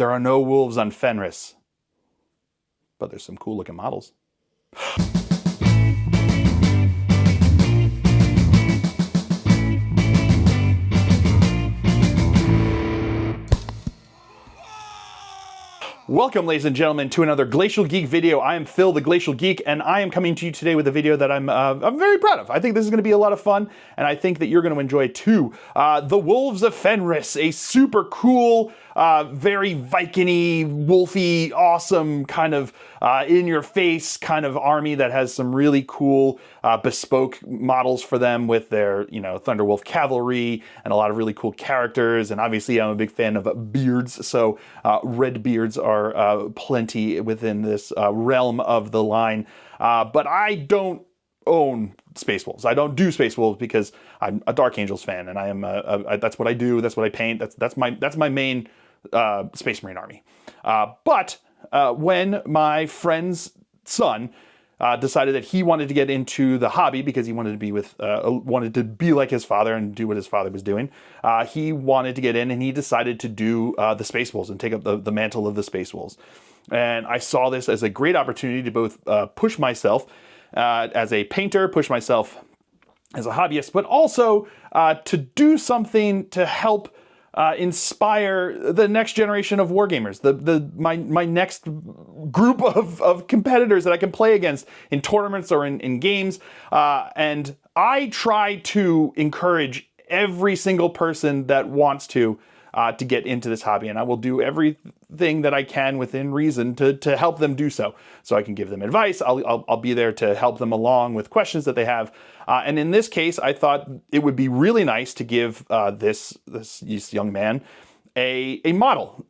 There are no wolves on Fenris. But there's some cool looking models. Welcome, ladies and gentlemen, to another Glacial Geek video. I am Phil, the Glacial Geek, and I am coming to you today with a video that I'm very proud of. I think this is going to be a lot of fun, and I think that you're going to enjoy it too. The Wolves of Fenris, a super cool, very Viking-y, wolfy, awesome kind of in-your-face kind of army that has some really cool bespoke models for them with their, Thunderwolf cavalry and a lot of really cool characters. And obviously, I'm a big fan of beards, so red beards are plenty within this realm of the line. But I don't own Space Wolves. I don't do Space Wolves because I'm a Dark Angels fan, and I am that's what I do. That's what I paint. That's my main Space Marine army. But when my friend's son decided that he wanted to get into the hobby because he wanted to be wanted to be like his father and do what his father was doing, he wanted to get in, and he decided to do the Space Wolves and take up the mantle of the Space Wolves. And I saw this as a great opportunity to both push myself as a painter, push myself as a hobbyist, but also to do something to help inspire the next generation of wargamers, my next group of competitors that I can play against in tournaments or in games. And I try to encourage every single person that wants to get into this hobby, and I will do everything that I can within reason to help them do so. So I can give them advice. I'll be there to help them along with questions that they have. And in this case, I thought it would be really nice to give this young man a model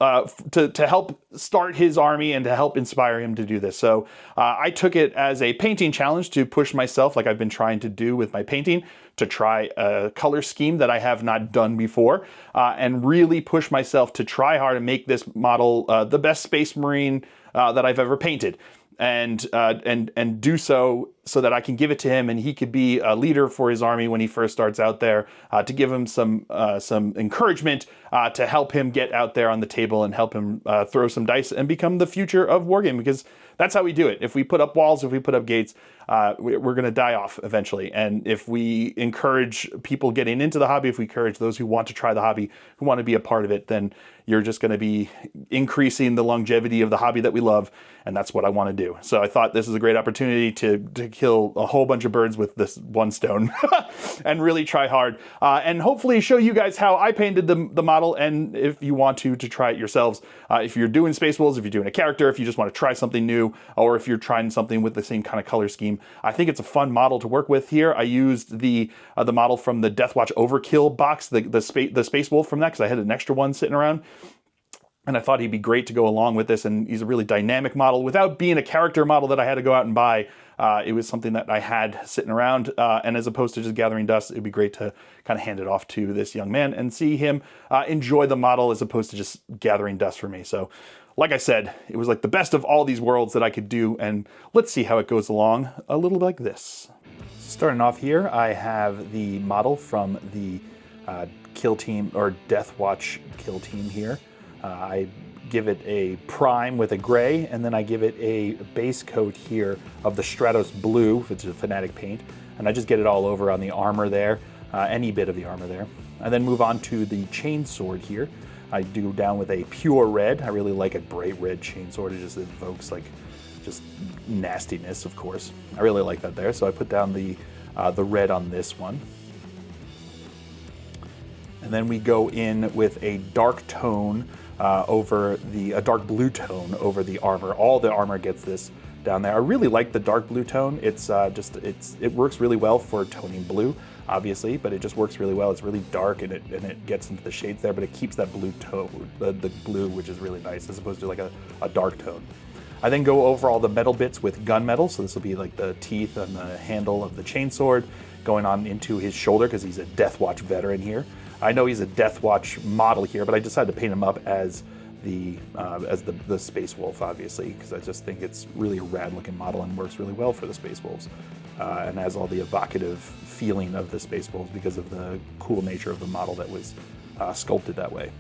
to help start his army and to help inspire him to do this. So I took it as a painting challenge to push myself, like I've been trying to do with my painting, to try a color scheme that I have not done before, and really push myself to try hard and make this model the best Space Marine that I've ever painted. And do so that I can give it to him, and he could be a leader for his army when he first starts out there, to give him some encouragement, to help him get out there on the table and help him throw some dice and become the future of wargaming, because that's how we do it. If we put up walls, if we put up gates, we're going to die off eventually. And if we encourage people getting into the hobby, if we encourage those who want to try the hobby, who want to be a part of it, then you're just going to be increasing the longevity of the hobby that we love. And that's what I want to do. So I thought this is a great opportunity to kill a whole bunch of birds with this one stone and really try hard. And hopefully show you guys how I painted the model. And if you want to try it yourselves, if you're doing Space Wolves, if you're doing a character, if you just want to try something new, or if you're trying something with the same kind of color scheme, I think it's a fun model to work with here. I used the model from the Deathwatch Overkill box, the Space Wolf from that, because I had an extra one sitting around. And I thought he'd be great to go along with this, and he's a really dynamic model. Without being a character model that I had to go out and buy, it was something that I had sitting around, and as opposed to just gathering dust, it'd be great to kind of hand it off to this young man and see him enjoy the model as opposed to just gathering dust for me. So, like I said, it was like the best of all these worlds that I could do, and let's see how it goes along a little like this. Starting off here, I have the model from the kill team, or Deathwatch kill team here. I give it a prime with a gray, and then I give it a base coat here of the Stratos blue, which is a Fanatic paint, and I just get it all over on the armor there, any bit of the armor there. And then move on to the chainsword here. I do down with a pure red. I really like a bright red chainsword. It just evokes like just nastiness, of course. I really like that there, so I put down the red on this one. And then we go in with a dark tone a dark blue tone over the armor. All the armor gets this down there. I really like the dark blue tone. It works really well for toning blue, obviously, but it just works really well. It's really dark, and it gets into the shades there, but it keeps that blue tone, the blue, which is really nice, as opposed to like a dark tone. I then go over all the metal bits with gunmetal, so this will be like the teeth and the handle of the chainsword, going on into his shoulder because he's a Deathwatch veteran here. I know he's a Deathwatch model here, but I decided to paint him up as the Space Wolf, obviously, because I just think it's really a rad-looking model and works really well for the Space Wolves, and has all the evocative feeling of the Space Wolves because of the cool nature of the model that was sculpted that way.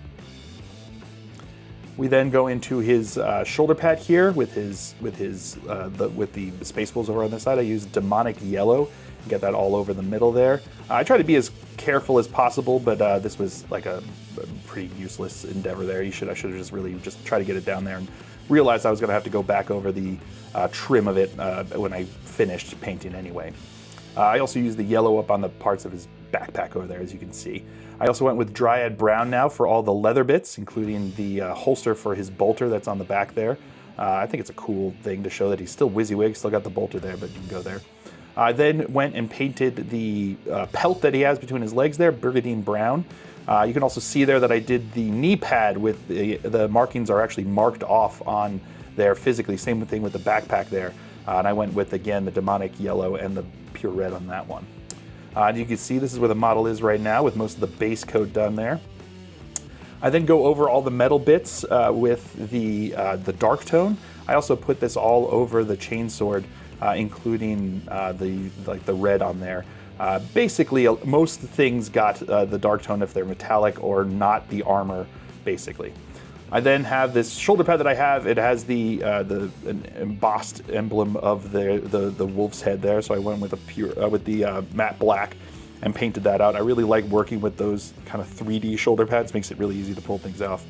We then go into his shoulder pad here with the space wolves over on this side. I use demonic yellow, get that all over the middle there. I try to be as careful as possible, but this was like a pretty useless endeavor there. I should have just really just try to get it down there, and realized I was going to have to go back over the trim of it when I finished painting anyway. I also used the yellow up on the parts of his backpack over there, as you can see. I also went with Dryad Brown now for all the leather bits, including the holster for his bolter that's on the back there. I think it's a cool thing to show that he's still WYSIWYG, still got the bolter there, but you can go there. I then went and painted the pelt that he has between his legs there, Burgundy Brown. You can also see there that I did the knee pad with the markings are actually marked off on there physically. Same thing with the backpack there. And I went with, again, the demonic yellow and the pure red on that one. You can see this is where the model is right now with most of the base coat done there. I then go over all the metal bits with the dark tone. I also put this all over the chainsword, including the red on there. Basically, most things got the dark tone if they're metallic or not the armor, basically. I then have this shoulder pad that I have. It has the embossed emblem of the wolf's head there, so I went with the matte black and painted that out. I really like working with those kind of 3D shoulder pads. Makes it really easy to pull things off.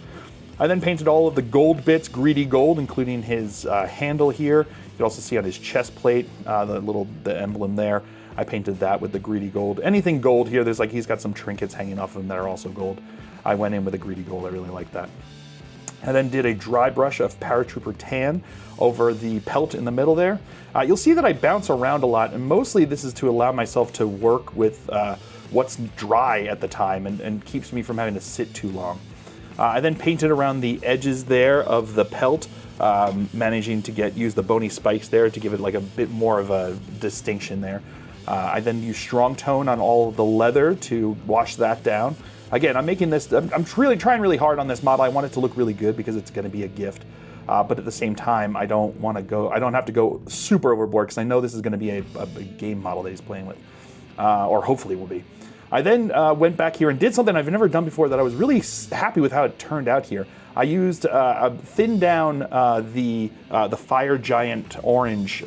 I then painted all of the gold bits, greedy gold, including his handle here. You can also see on his chest plate the emblem there. I painted that with the greedy gold. Anything gold here, he's got some trinkets hanging off of him that are also gold. I went in with a greedy gold. I really like that. I then did a dry brush of Paratrooper Tan over the pelt in the middle there. You'll see that I bounce around a lot, and mostly this is to allow myself to work with what's dry at the time and keeps me from having to sit too long. I then painted around the edges there of the pelt, managing to use the bony spikes there to give it like a bit more of a distinction there. I then used strong tone on all of the leather to wash that down. Again, I'm making this, I'm really trying really hard on this model. I want it to look really good because it's going to be a gift. But at the same time, I don't have to go super overboard because I know this is going to be a game model that he's playing with, or hopefully will be. I then went back here and did something I've never done before that I was really happy with how it turned out here. I used thinned down the Fire Giant Orange,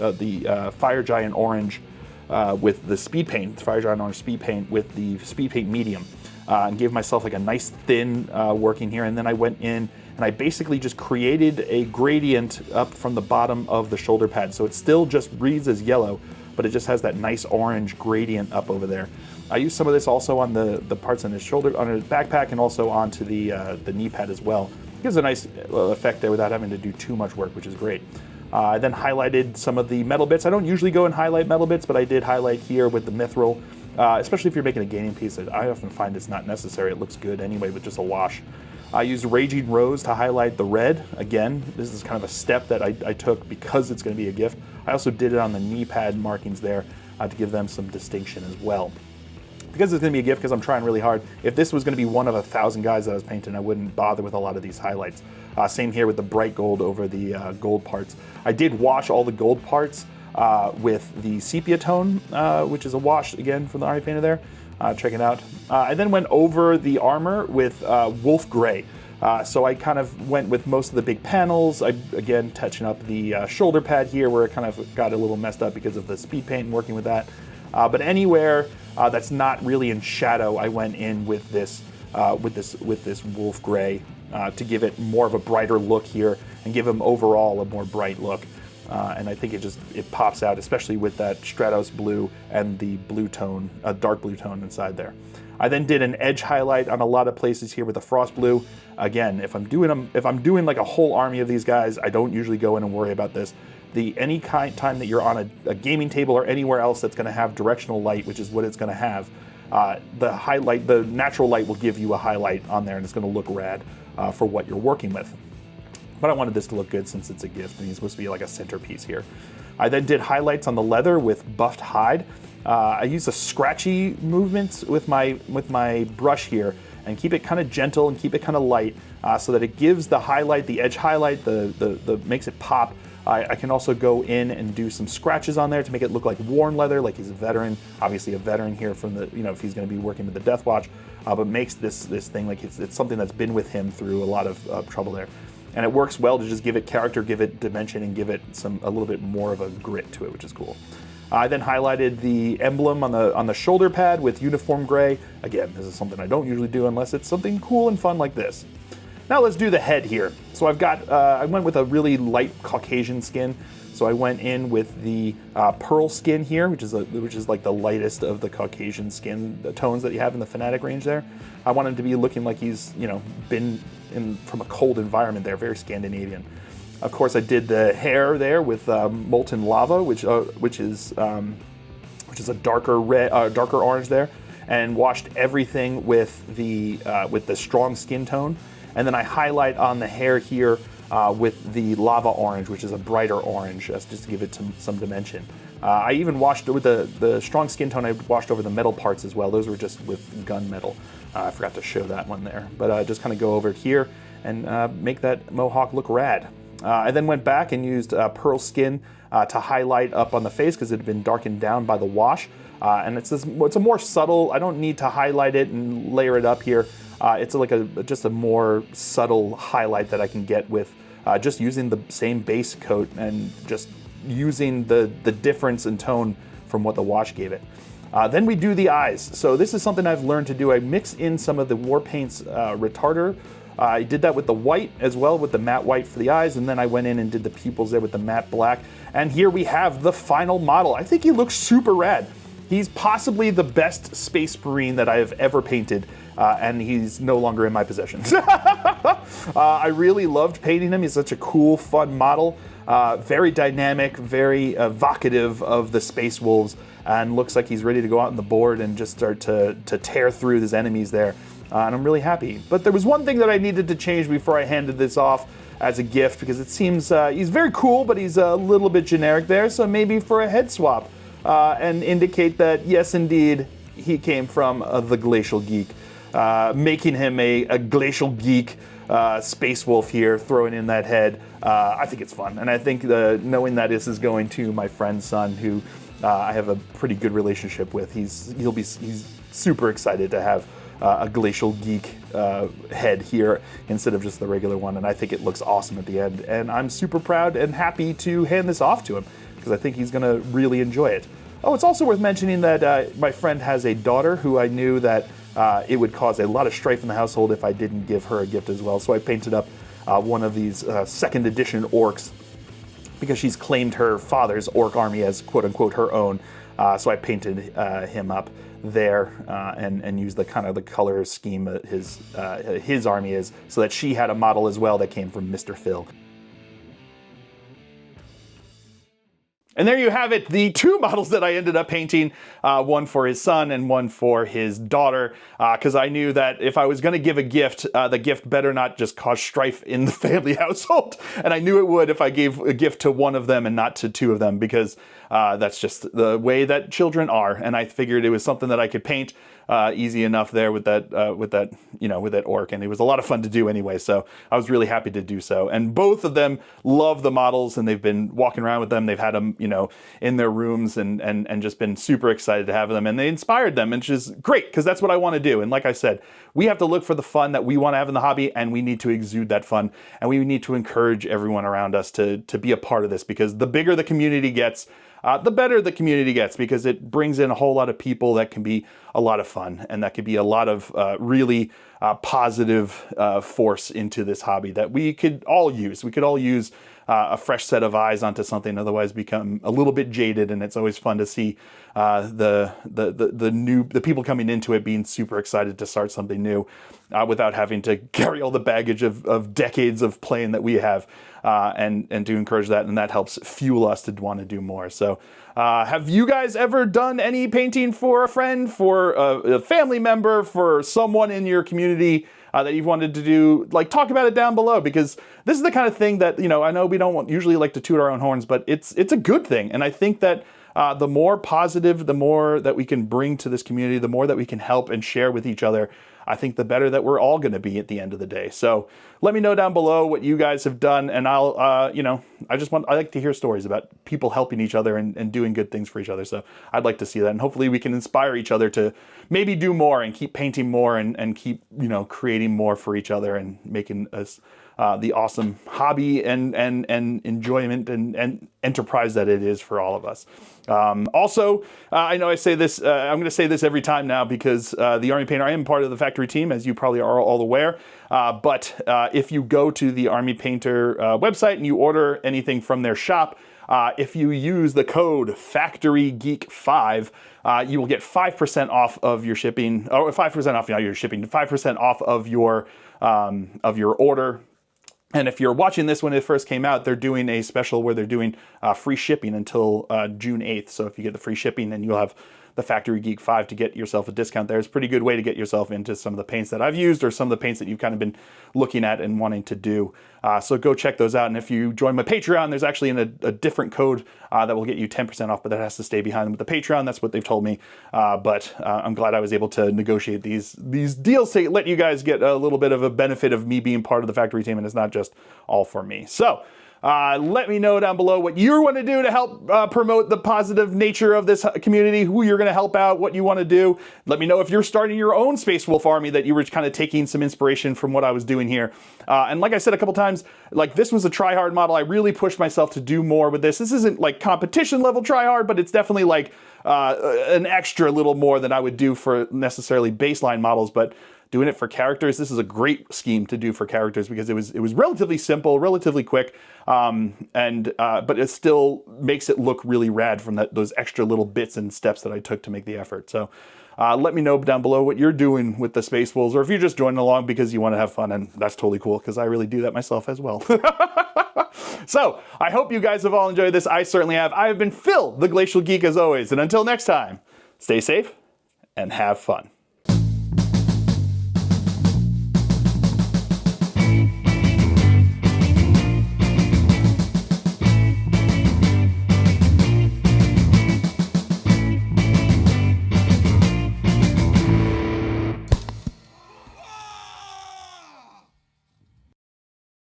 with the speed paint, Fire Giant Orange speed paint with the speed paint medium. And gave myself like a nice thin working here, and then I went in and I basically just created a gradient up from the bottom of the shoulder pad, so it still just reads as yellow, but it just has that nice orange gradient up over there. I used some of this also on the parts on his shoulder, on his backpack, and also onto the knee pad as well. It gives a nice effect there without having to do too much work, which is great. I then highlighted some of the metal bits. I don't usually go and highlight metal bits, but I did highlight here with the mithril. Especially if you're making a gaming piece, I often find it's not necessary. It looks good anyway with just a wash. I used Raging Rose to highlight the red. Again, this is kind of a step that I took because it's going to be a gift. I also did it on the knee pad markings there to give them some distinction as well. Because it's going to be a gift, because I'm trying really hard. If this was going to be one of 1,000 guys that I was painting, I wouldn't bother with a lot of these highlights. Same here with the bright gold over the gold parts. I did wash all the gold parts with the sepia tone, which is a wash again from the Army Painter there. Check it out. I then went over the armor with Wolf Gray. So I kind of went with most of the big panels. Again, touching up the shoulder pad here where it kind of got a little messed up because of the speed paint and working with that. But anywhere that's not really in shadow, I went in with this Wolf Gray to give it more of a brighter look here and give him overall a more bright look. And I think it pops out, especially with that Stratos blue and the blue tone, dark blue tone inside there. I then did an edge highlight on a lot of places here with the frost blue. Again, if I'm doing like a whole army of these guys, I don't usually go in and worry about this. Any time that you're on a gaming table or anywhere else that's going to have directional light, which is what it's going to have, the natural light will give you a highlight on there, and it's going to look rad for what you're working with. But I wanted this to look good since it's a gift and he's supposed to be like a centerpiece here. I then did highlights on the leather with buffed hide. I used a scratchy movements with my brush here and keep it kind of gentle and keep it kind of light so that it gives the highlight, the edge highlight, the makes it pop. I can also go in and do some scratches on there to make it look like worn leather, like he's a veteran. Obviously a veteran here from the, if he's going to be working with the Death Watch, but makes this thing like it's something that's been with him through a lot of trouble there. And it works well to just give it character, give it dimension, and give it a little bit more of a grit to it, which is cool. I then highlighted the emblem on the shoulder pad with uniform gray. Again, this is something I don't usually do unless it's something cool and fun like this. Now let's do the head here. So I've got, I went with a really light Caucasian skin. So I went in with the pearl skin here, which is like the lightest of the Caucasian skin tones that you have in the Fanatic range there. I want him to be looking like he's, you know, been from a cold environment there, very Scandinavian. Of course, I did the hair there with molten lava, which is a darker red, darker orange there, and washed everything with the strong skin tone. And then I highlight on the hair here with the lava orange, which is a brighter orange, just to give it some dimension. I even washed with the strong skin tone. I washed over the metal parts as well. Those were just with gunmetal. I forgot to show that one there, but just kind of go over here and make that mohawk look rad. I then went back and used pearl skin to highlight up on the face because it had been darkened down by the wash. And it's a more subtle, I don't need to highlight it and layer it up here. It's like just a more subtle highlight that I can get with just using the same base coat and just using the difference in tone from what the wash gave it. Then we do the eyes. So this is something I've learned to do. I mix in some of the War Paints retarder. I did that with the white as well, with the matte white for the eyes, and then I went in and did the pupils there with the matte black. And here we have the final model. I think he looks super rad. He's possibly the best Space Marine that I have ever painted, and he's no longer in my possession. I really loved painting him. He's such a cool, fun model. Very dynamic, very evocative of the Space Wolves, and looks like he's ready to go out on the board and just start to tear through his enemies there. And I'm really happy. But there was one thing that I needed to change before I handed this off as a gift, because it seems he's very cool, but he's a little bit generic there, so maybe for a head swap. And indicate that, yes, indeed, he came from the Glacial Geek, making him a Glacial Geek Space Wolf here, throwing in that head. I think it's fun, and I think knowing that this is going to my friend's son, who I have a pretty good relationship with, he's super excited to have a Glacial Geek head here instead of just the regular one, and I think it looks awesome at the end, and I'm super proud and happy to hand this off to him, because I think he's going to really enjoy it. Oh, it's also worth mentioning that my friend has a daughter who I knew that it would cause a lot of strife in the household if I didn't give her a gift as well. So I painted up one of these second edition orcs because she's claimed her father's orc army as quote-unquote her own. So I painted him up there and used the kind of the color scheme that his army is, so that she had a model as well that came from Mr. Phil. And there you have it, the two models that I ended up painting, one for his son and one for his daughter, because I knew that if I was going to give a gift, the gift better not just cause strife in the family household. And I knew it would if I gave a gift to one of them and not to two of them, because that's just the way that children are. And I figured it was something that I could paint easy enough there with that orc, and it was a lot of fun to do anyway. So I was really happy to do so. And both of them love the models, and they've been walking around with them. They've had them, in their rooms and just been super excited to have them. And they inspired them, which is great, because that's what I want to do. And like I said, we have to look for the fun that we want to have in the hobby, and we need to exude that fun, and we need to encourage everyone around us to be a part of this, because the bigger the community gets, the better the community gets, because it brings in a whole lot of people that can be a lot of fun, and that could be a lot of really positive force into this hobby that we could all use. We could all use a fresh set of eyes onto something, otherwise become a little bit jaded. And it's always fun to see the people coming into it being super excited to start something new without having to carry all the baggage of decades of playing that we have, and to encourage that, and that helps fuel us to want to do more. So have you guys ever done any painting for a friend, for a family member, for someone in your community that you've wanted to do? Like, talk about it down below, because this is the kind of thing that, I know we don't usually like to toot our own horns, but it's a good thing. And I think that the more positive, the more that we can bring to this community, the more that we can help and share with each other, I think the better that we're all going to be at the end of the day. So let me know down below what you guys have done, and I'll, I like to hear stories about people helping each other and doing good things for each other. So I'd like to see that, and hopefully we can inspire each other to maybe do more and keep painting more and keep, creating more for each other and making us the awesome hobby and enjoyment and enterprise that it is for all of us. Also, I know I say this, I'm going to say this every time now because the Army Painter, I am part of the factory team, as you probably are all aware. But if you go to the Army Painter website and you order anything from their shop, if you use the code FactoryGeek5, you will get 5% off of your shipping, or 5% off, not your shipping, 5% off of your order. And if you're watching this when it first came out, they're doing a special where they're doing free shipping until June 8th. So if you get the free shipping, then you'll have the Factory Geek 5 to get yourself a discount there. It's a pretty good way to get yourself into some of the paints that I've used or some of the paints that you've kind of been looking at and wanting to do. So go check those out. And if you join my Patreon, there's actually a different code that will get you 10% off, but that has to stay behind with the Patreon. That's what they've told me. But I'm glad I was able to negotiate these deals to let you guys get a little bit of a benefit of me being part of the factory team, and it's not just all for me. So let me know down below what you want to do to help promote the positive nature of this community, who you're going to help out, what you want to do. Let me know if you're starting your own Space Wolf army, that you were kind of taking some inspiration from what I was doing here. And like I said a couple times, like this was a try-hard model. I really pushed myself to do more with this. This isn't like competition level try-hard, but it's definitely like an extra little more than I would do for necessarily baseline models. But doing it for characters, this is a great scheme to do for characters because it was relatively simple, relatively quick, but it still makes it look really rad from those extra little bits and steps that I took to make the effort. So let me know down below what you're doing with the Space Wolves, or if you're just joining along because you want to have fun, and that's totally cool because I really do that myself as well. So I hope you guys have all enjoyed this. I certainly have. I have been Phil, the Glacial Geek, as always, and until next time, stay safe and have fun.